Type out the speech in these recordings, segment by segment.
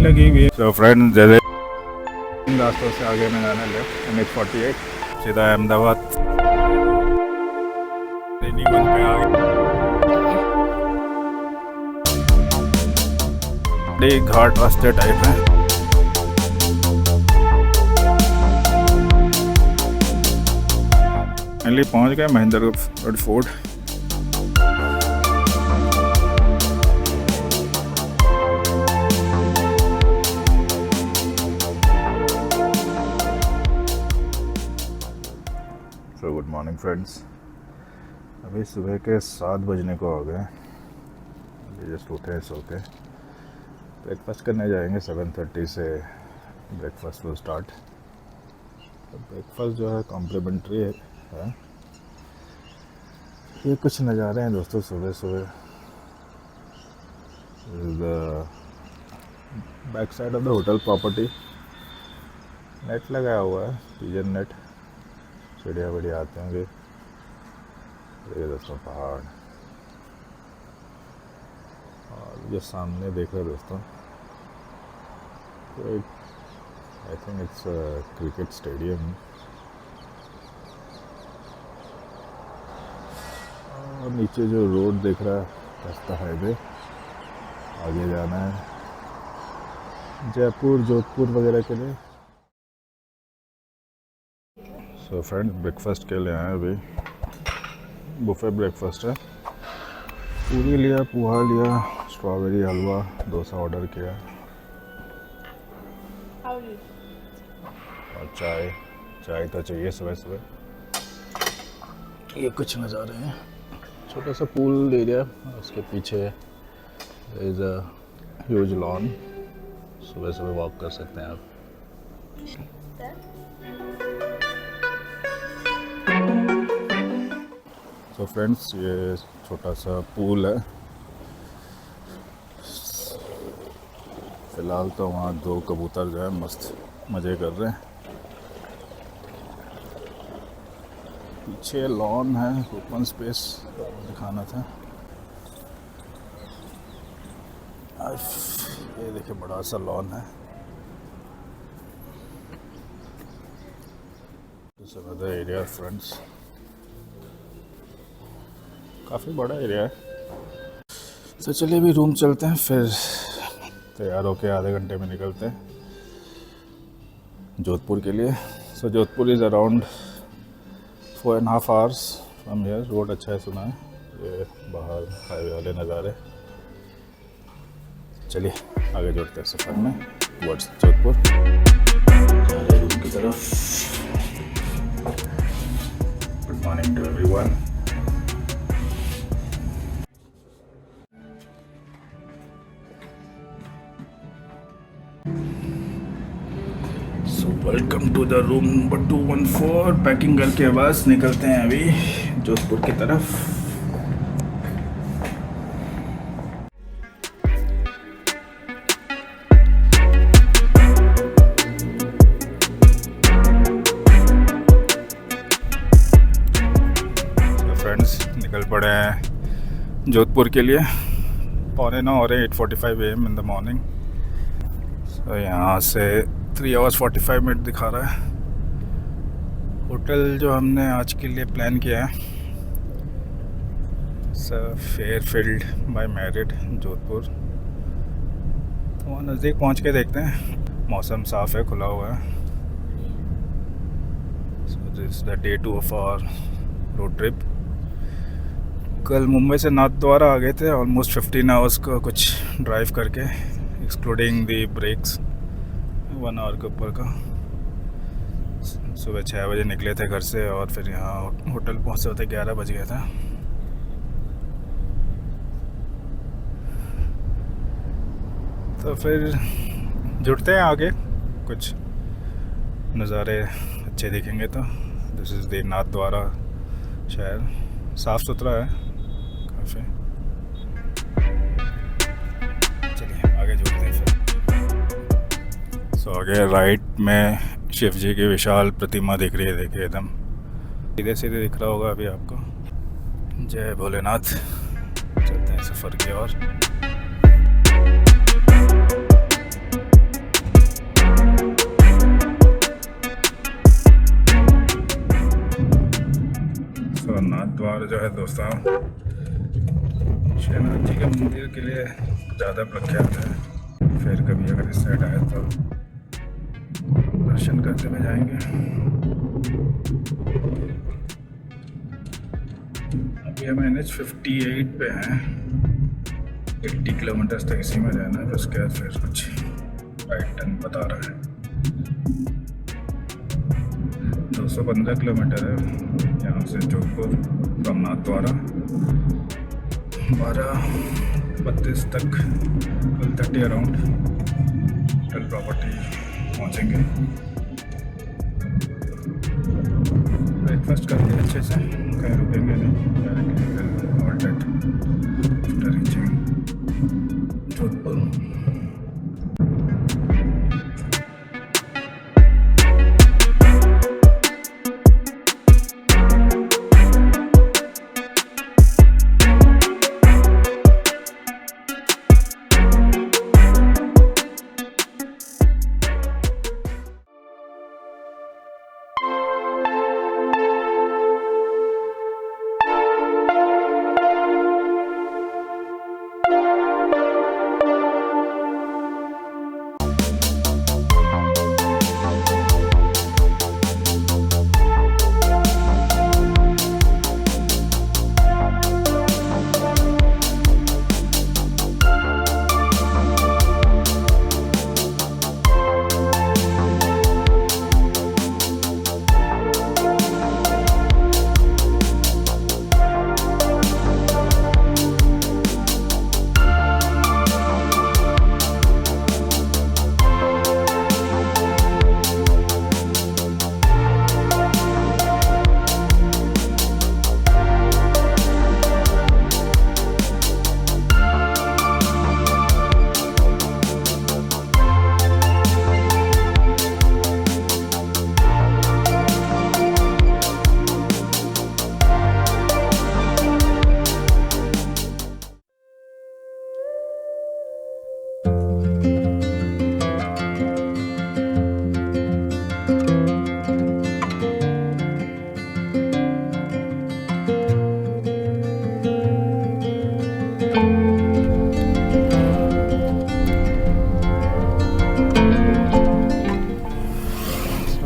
लगी हुई है। तो फ्रेंड्स जैसे इन रास्तों से आगे में जाने लेफ्ट NH48 सीधा अहमदाबाद वन पे आ गए। घाट रास्ते टाइप है। फाइनली पहुंच गए Mahendragarh fort. So good morning friends, अभी सुबह के 7 बजने को हो गए। अभी जस्ट उठे हैं सो के। ब्रेकफास्ट करने जाएंगे 7:30 से। Breakfast will start. ब्रेकफास्ट जो है कॉम्प्लीमेंट्री है। ये कुछ नज़ारे हैं दोस्तों सुबह सुबह। The back side of the hotel property net लगाया हुआ है, पिजन नेट। चिड़िया बढ़िया आते होंगे। ये दोस्तों पहाड़, और जो सामने देख रहे हो दोस्तों, तो I think it's cricket stadium. और नीचे जो रोड दिख रहा है रास्ता हाईवे, आगे जाना है जयपुर जोधपुर वगैरह के लिए। सो फ्रेंड्स ब्रेकफास्ट के लिए आए अभी। बुफे ब्रेकफास्ट है। पूरी लिया, पोहा लिया, स्ट्रॉबेरी हलवा, डोसा ऑर्डर किया और चाय तो चाहिए सुबह सुबह। ये कुछ नज़ारे हैं। छोटा सा पूल एरिया, उसके पीछे इज़ अ ह्यूज लॉन। सुबह सुबह वॉक कर सकते हैं आप। तो फ्रेंड्स ये छोटा सा पूल है। फ़िलहाल तो वहाँ 2 कबूतर जो है मस्त मज़े कर रहे हैं। पीछे लॉन है, ओपन स्पेस दिखाना था। ये देखिए बड़ा सा लॉन है। दिस अनदर एरिया फ्रेंड्स, काफ़ी बड़ा एरिया है। तो चलिए अभी रूम चलते हैं, फिर तैयार होके आधे घंटे में निकलते हैं जोधपुर के लिए। So Jodhpur is around 4.5 hours from here. Road अच्छा है सुना है। ये बाहर हाईवे वाले नज़ारे। चलिए आगे जोड़ते हैं सफ़र में टुवर्ड्स जोधपुर रूम की तरफ। Good morning to everyone. Welcome to the room number 214। Packing करके बस निकलते हैं अभी जोधपुर की तरफ। तो फ्रेंड्स निकल पड़े हैं जोधपुर के लिए। 8:45 हो रहे हैं, 8:45 AM इन द मॉर्निंग। तो यहाँ से 3 आवर्स 45 मिनट दिखा रहा है। होटल जो हमने आज के लिए प्लान किया है फेयरफील्ड बाय मैरिट जोधपुर। तो वहाँ नज़दीक पहुँच के देखते हैं। मौसम साफ़ है, खुला हुआ है। So this the day 2 of our road trip. कल मुंबई से नाथद्वारा आ गए थे। ऑलमोस्ट 15 आवर्स का कुछ ड्राइव करके, एक्सक्लूडिंग द ब्रेक्स, 1 आवर के ऊपर का। सुबह 6 बजे निकले थे घर से और फिर यहाँ होटल पहुँचे होते 11 बज गया था। तो फिर जुड़ते हैं आगे, कुछ नज़ारे अच्छे दिखेंगे तो। दिस इज़ द नाथद्वारा शहर, साफ़ सुथरा है काफ़ी। चलिए आगे जुड़ते हैं फिर। सो आगे राइट में शिव जी की विशाल प्रतिमा दिख रही है, देखिए एकदम सीधे सीधे दिख रहा होगा अभी आपको। जय भोलेनाथ। चलते हैं सफ़र की ओर। और जो है दोस्तों, श्रीनाथ जी के मंदिर के लिए ज़्यादा प्रख्यात है। फिर कभी अगर इस साइड आए तो दर्शन करते हुए जाएंगे। अभी हम NH58 पे हैं। 80 किलोमीटर तक इसी में रहना है, उसके बाद फिर कुछ राइट टर्न बता रहा है। 215 किलोमीटर है यहाँ से जोधपुर फ्रॉम नाथद्वारा। 12:32 तक 12:30 अराउंड होटल प्रॉपर्टी पहुँचेंगे। ब्रेकफास्ट करके अच्छे से, कहीं रुकेंगे नहीं, directly all that after reaching Jodhpur.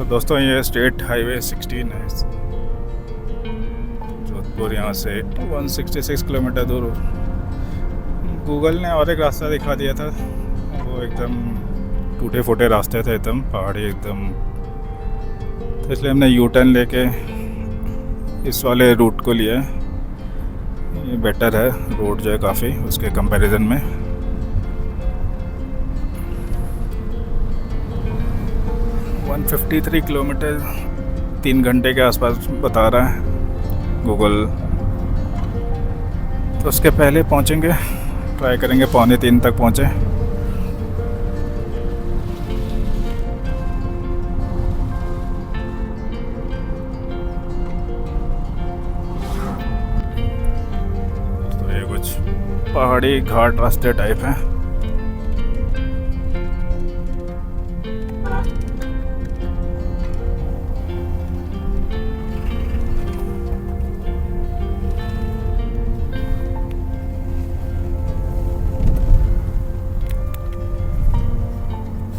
दोस्तों ये स्टेट हाईवे 16 है जोधपुर, यहाँ से 166 किलोमीटर दूर। गूगल ने और एक रास्ता दिखा दिया था, वो एकदम टूटे फूटे रास्ते थे, एकदम पहाड़ी एकदम, तो इसलिए हमने यू टर्न लेके इस वाले रूट को लिया है। ये बेटर है रोड जो है काफ़ी उसके कंपैरिजन में। वन 53 किलोमीटर 3 घंटे के आसपास बता रहा है गूगल, तो उसके पहले पहुंचेंगे, ट्राई करेंगे 2:45 तक पहुंचे। तो ये कुछ पहाड़ी घाट रास्ते टाइप हैं।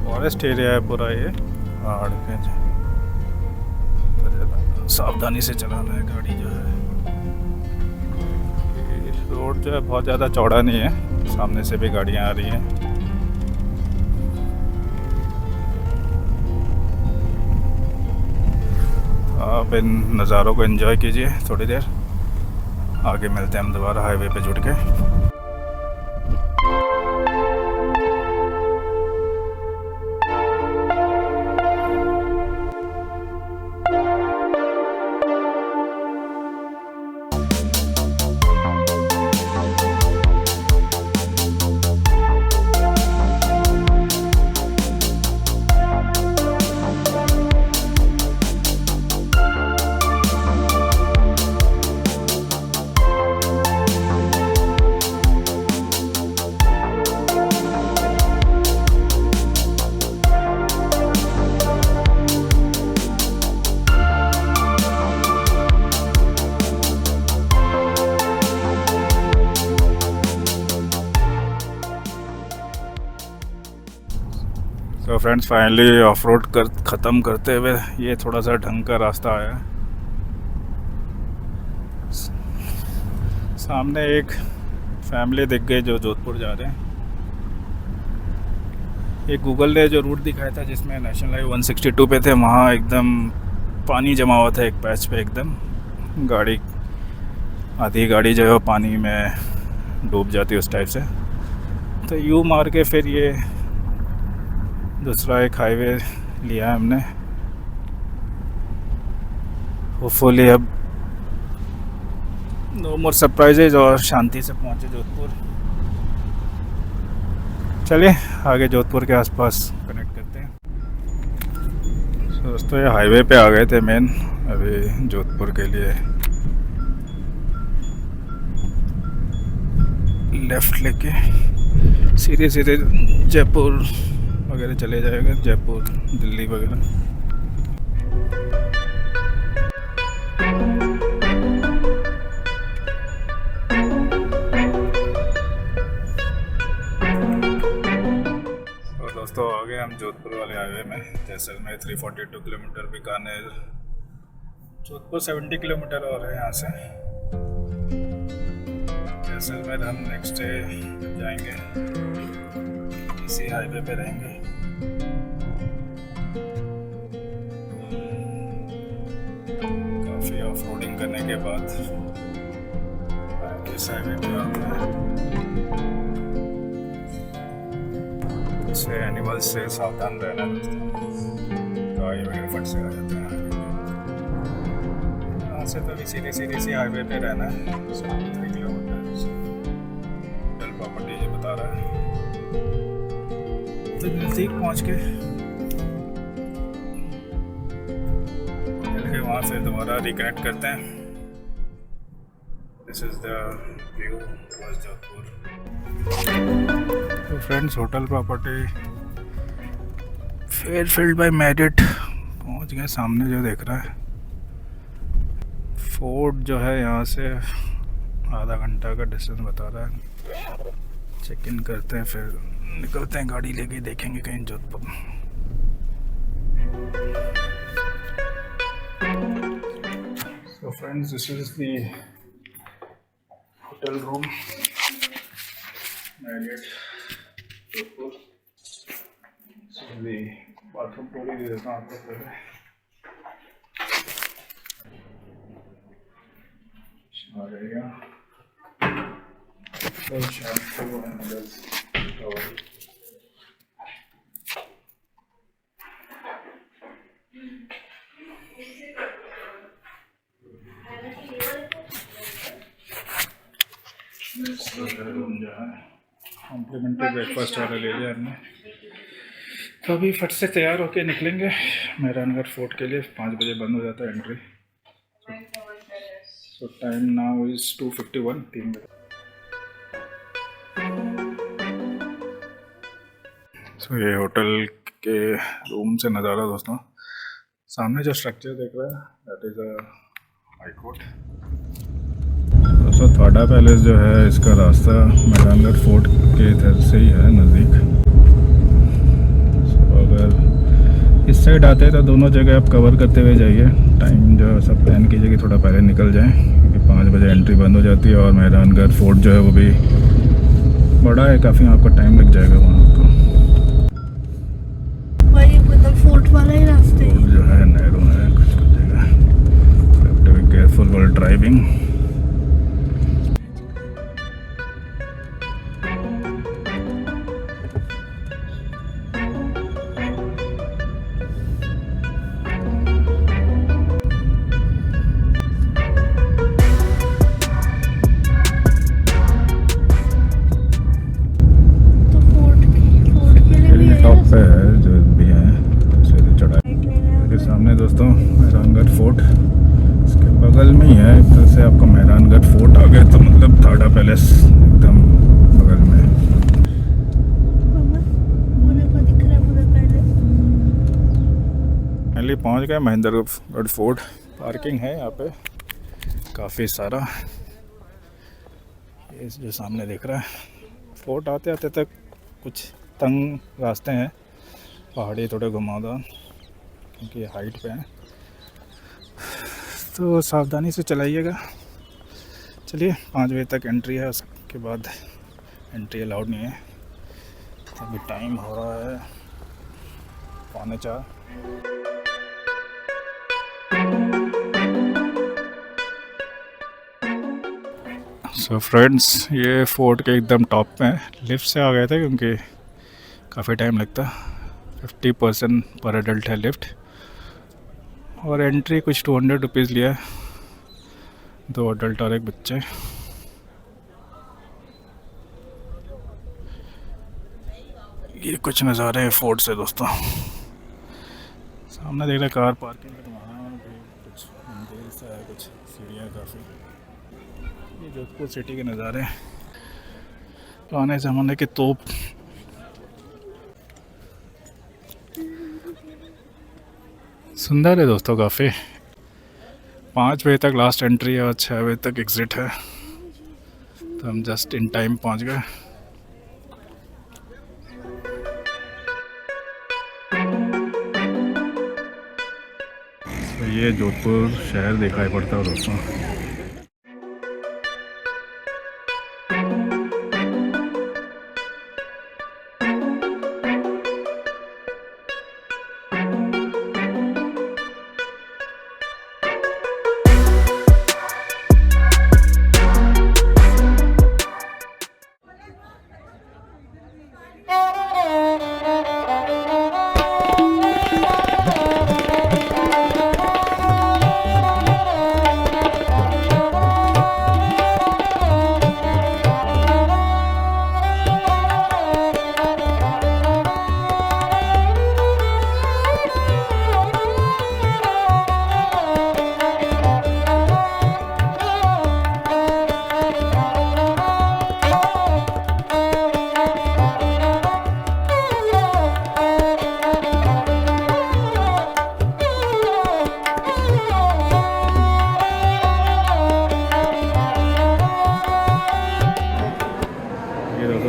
फॉरेस्ट एरिया है पूरा ये, पहाड़ पे तो सावधानी से चलाना है गाड़ी जो है। रोड जो है बहुत ज़्यादा चौड़ा नहीं है, सामने से भी गाड़ियाँ आ रही हैं। आप इन नज़ारों को एंजॉय कीजिए थोड़ी देर, आगे मिलते हैं हम दोबारा हाईवे पे जुड़ के। तो फ्रेंड्स फाइनली ऑफ रोड कर ख़त्म करते हुए ये थोड़ा सा ढंग का रास्ता आया। सामने एक फैमिली दिख गई जो जोधपुर जा रहे हैं। ये गूगल ने जो रूट दिखाया था जिसमें नेशनल हाईवे 162 पे थे, वहाँ एकदम पानी जमा हुआ था एक पैच पे, एकदम आधी गाड़ी जो है वो पानी में डूब जाती है उस टाइप से। तो यू मार के फिर ये दूसरा एक हाईवे लिया है हमने। होपफुली अब नो मोर सरप्राइजेज और शांति से पहुंचे जोधपुर। चलिए आगे जोधपुर के आसपास कनेक्ट करते हैं। दोस्तों ये हाईवे पे आ गए थे मेन, अभी जोधपुर के लिए लेफ़्ट लेके सीधे सीधे जयपुर वगैरह चले जाएगा, जयपुर दिल्ली वगैरह। तो दोस्तों आ गए हम जोधपुर वाले हाईवे में। जैसलमेर 342 किलोमीटर, बीकानेर जोधपुर 70 किलोमीटर और है यहाँ से। जैसलमेर हम नेक्स्ट डे जाएंगे, इसी हाईवे पे रहेंगे। काफ़ी ऑफ रोडिंग करने के बाद इस हाईवे पे आते हैं। से एनिमल्स से सावधान रहना दोस्तों, गाय वगैरह फट से आ जाते हैं। यहाँ से तो सीधे सी हाईवे पे रहना है। 73 किलोमीटर होटल प्रॉपर्टी ये बता रहा है। तो नज़दीक पहुँच के वहाँ से दोबारा रिकनेक्ट करते हैं। This is the view towards Jodhpur. तो friends hotel property Fairfield by Marriott पहुँच गए। सामने जो देख रहा है फोर्ट जो है, यहाँ से आधा घंटा का डिस्टेंस बता रहा है। चेक इन करते हैं फिर निकलते हैं, गाड़ी लेके देखेंगे कहीं Jodhpur. So friends, this is the hotel room, Marriott Jodhpur. So the bathroom tour ही देता हूँ आपको पहले। आ जाएगा तो shampoo and others towel। Room जो है कॉम्प्लीमेंट्री ब्रेकफास्ट वाला ले लिया हमने। तो अभी फट से तैयार होके निकलेंगे मेहरानगढ़ फोर्ट के लिए। 5 बजे बंद हो जाता है entry. So time now is 2:51, 3 बजे। सो ये होटल के रूम से नज़ारा दोस्तों। सामने जो स्ट्रक्चर देख रहा है that is a high court. दोस्तों थाड़ा पैलेस जो है इसका रास्ता मेहरानगढ़ फोर्ट के इधर से ही है, नज़दीक। अगर इस साइड आते हैं तो दोनों जगह आप कवर करते हुए जाइए। टाइम जो सब प्लान कीजिए कि थोड़ा पहले निकल जाएं, क्योंकि 5 बजे एंट्री बंद हो जाती है। और मेहरानगढ़ फोर्ट जो है वो भी बड़ा है काफ़ी, आपको टाइम लग जाएगा वहाँ आपको। फोर्ट वाला ही रास्ते जो है नैरो है कुछ जगह। Have to be careful while driving. पे है जो भी है सीधे चढ़ाई। सामने दोस्तों मेहरानगढ़ फोर्ट, इसके बगल में ही है। एक तरह से आपका मेहरानगढ़ फोर्ट आ गया तो मतलब थाड़ा पैलेस एकदम बगल में। फाइनली पहुंच गए महेंद्रगढ़ फोर्ट। पार्किंग है यहाँ पे काफ़ी सारा। ये जो सामने दिख रहा है फोर्ट, आते आते तक कुछ तंग रास्ते हैं, पहाड़ी थोड़े घुमावदार क्योंकि हाइट पे है, तो सावधानी से चलाइएगा। चलिए 5 बजे तक एंट्री है, उसके बाद एंट्री अलाउड नहीं है। अभी टाइम हो रहा है 3:45। सो फ्रेंड्स, ये फोर्ट के एकदम टॉप पे है। लिफ्ट से आ गए थे क्योंकि काफ़ी टाइम लगता। 50% पर एडल्ट है लिफ्ट, और एंट्री कुछ 200 रुपीज़ लिया है, 2 अडल्ट और 1 बच्चे। ये कुछ नज़ारे हैं फोर्ट से दोस्तों। सामने देख रहे कार पार्किंग है, वहाँ भी कुछ मंदिर सा है, कुछ सीढ़ियाँ काफ़ी। ये जोधपुर सिटी के नज़ारे, पुराने ज़माने के तोप। सुंदर है दोस्तों काफ़ी। 5 बजे तक लास्ट एंट्री है और 6 बजे तक एग्ज़िट है, तो हम जस्ट इन टाइम पहुंच गए। तो ये जोधपुर शहर दिखाई पड़ता है दोस्तों।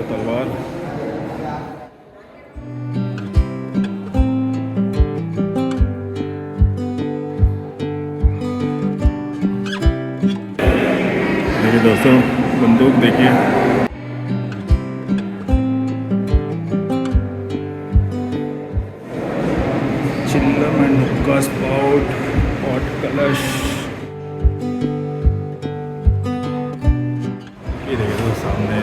तलवार, देखिए दोस्तों बंदूक देखिए। चिल्लम एंड हुक्का स्पाउट, हॉट कलश। ये देखिए दोस्तों सामने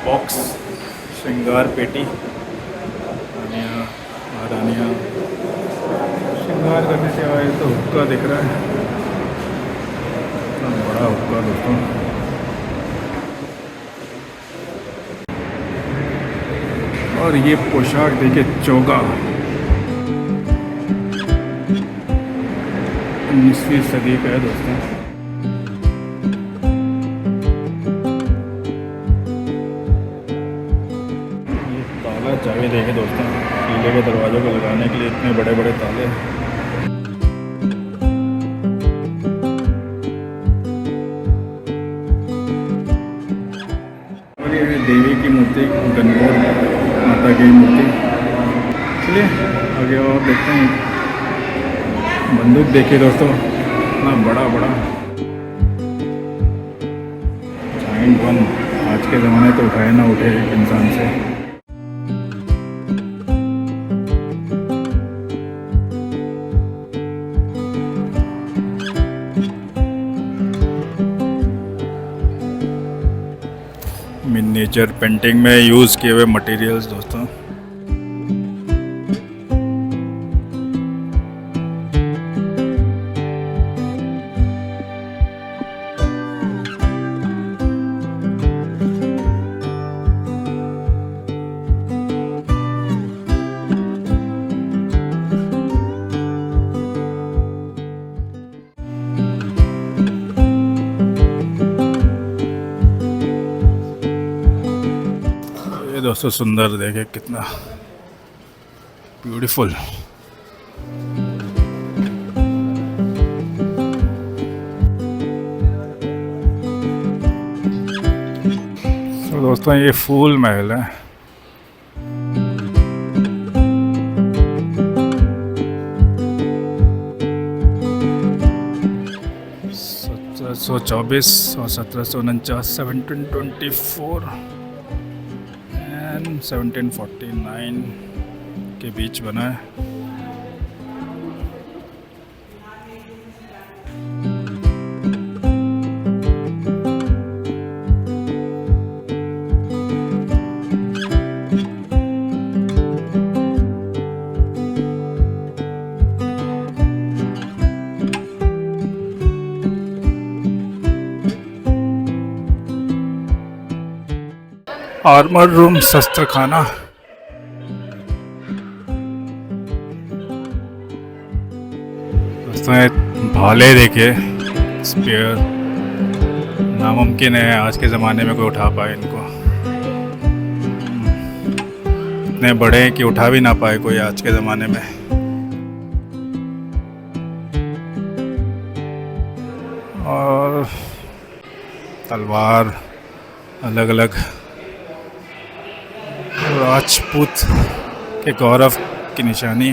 बॉक्स, श्रृंगार पेटी, महारानियाँ श्रृंगार करने से आए। तो हुक्का दिख रहा है, इतना बड़ा हुक्का दोस्तों। और ये पोशाक देखिए, चोगा, 19वीं सदी का है दोस्तों। चाबी देखे दोस्तों, किले के दरवाज़ों को लगाने के लिए इतने बड़े बड़े ताले। और ये है देवी की मूर्ति, गणगौर माता की मूर्ति। चलिए आगे और देखते हैं। बंदूक देखिए दोस्तों, इतना बड़ा बड़ा जायंट गन। आज के ज़माने तो उठाए ना उठे एक इंसान से। मिनिएचर पेंटिंग में यूज़ किए हुए मटेरियल्स दोस्तों। दोस्तों सुंदर देखे, कितना ब्यूटीफुल। दोस्तों ये फूल महल है। सत्रह सौ 24 और 1749, 1724 एंड 1749 के बीच बना है। आर्मर रूम, शस्त्र खाना। दोस्तों ये भाले देखिए, स्पेयर। नामुमकिन है आज के ज़माने में कोई उठा पाए इनको। इतने बड़े हैं कि उठा भी ना पाए कोई आज के ज़माने में। और तलवार, अलग अलग राजपूत के गौरव की निशानी।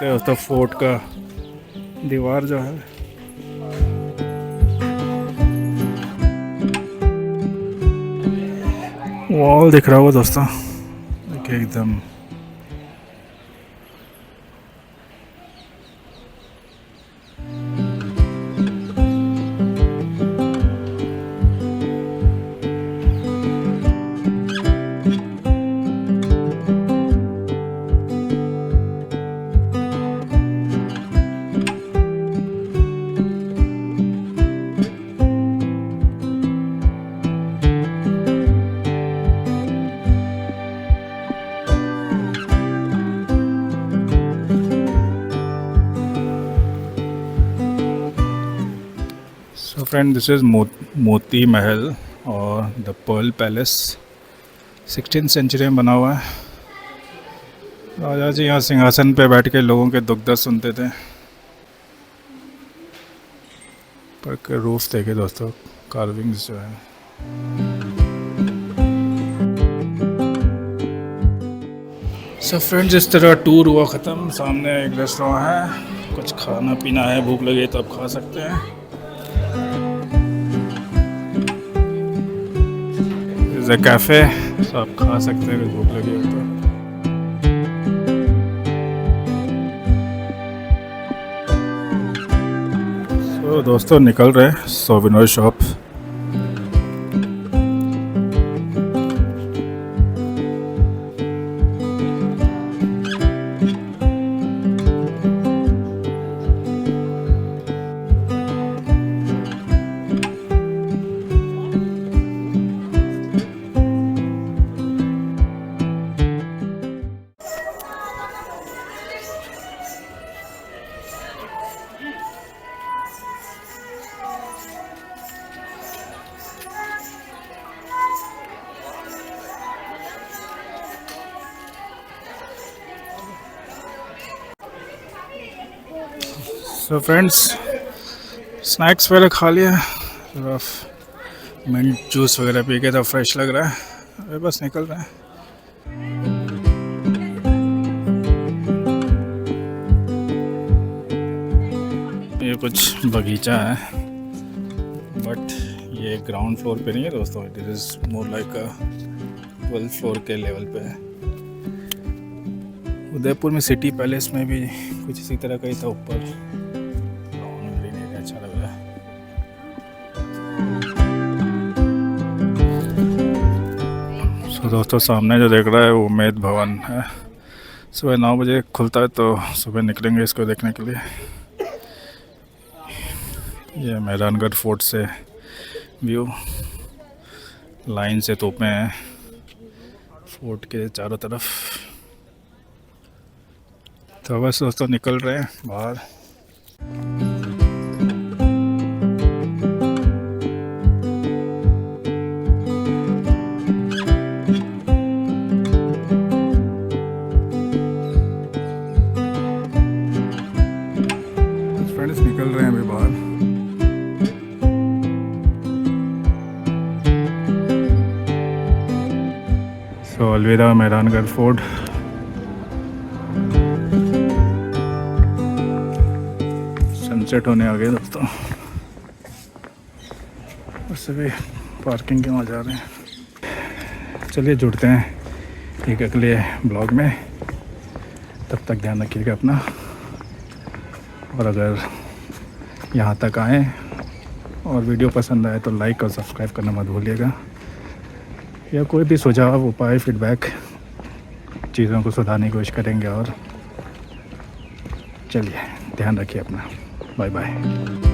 दोस्तों फोर्ट का दीवार जो है वॉल दिख रहा होगा दोस्तों, देखिए एकदम। So friend, this is Moti Mahal और the Perl palace. 16th century में बना हुआ है। राजा जी यहाँ सिंहासन पे बैठ के लोगों के दुख दर्द सुनते थे। पर रूफ देखे दोस्तों, कार्विंग्स जो है। So फ्रेंड्स, इस तरह टूर हुआ ख़त्म। सामने एक रेस्टोरेंट है, कुछ खाना पीना है, भूख लगे तो आप खा सकते हैं। कैफ़े, तो आप खा सकते हैं अगर भूख लगी हो तो। तो दोस्तों निकल रहे हैं souvenir shop. So friends, snacks वगैरह खा लिया, मिंट जूस वगैरह पी के तो फ्रेश लग रहा है। अभी बस निकल रहे हैं। ये कुछ बगीचा है, बट ये ग्राउंड फ्लोर पे नहीं है दोस्तों। It is more like 12th floor के लेवल पे है। उदयपुर में सिटी पैलेस में भी कुछ इसी तरह का ही था ऊपर। अच्छा लग रहा है। तो दोस्तों सामने जो देख रहा है वो उम्मेद भवन है। सुबह 9 बजे खुलता है, तो सुबह निकलेंगे इसको देखने के लिए। ये मेहरानगढ़ फोर्ट से व्यू, लाइन से तोपें हैं फोर्ट के चारों तरफ। तो बस दोस्तों निकल रहे हैं बाहर। फ्रेंड्स निकल रहे हैं अभी बाहर। तो अलविदा मेहरानगढ़ फोर्ट। सनसेट होने आ गए दोस्तों, और सभी पार्किंग के वहाँ जा रहे हैं। चलिए जुड़ते हैं एक अगले ब्लॉग में। तब तक ध्यान रखिएगा अपना, और अगर यहाँ तक आए और वीडियो पसंद आए तो लाइक और सब्सक्राइब करना मत भूलिएगा। या कोई भी सुझाव, उपाय, फीडबैक, चीज़ों को सुधारने की कोशिश करेंगे। और चलिए ध्यान रखिए अपना। Bye bye.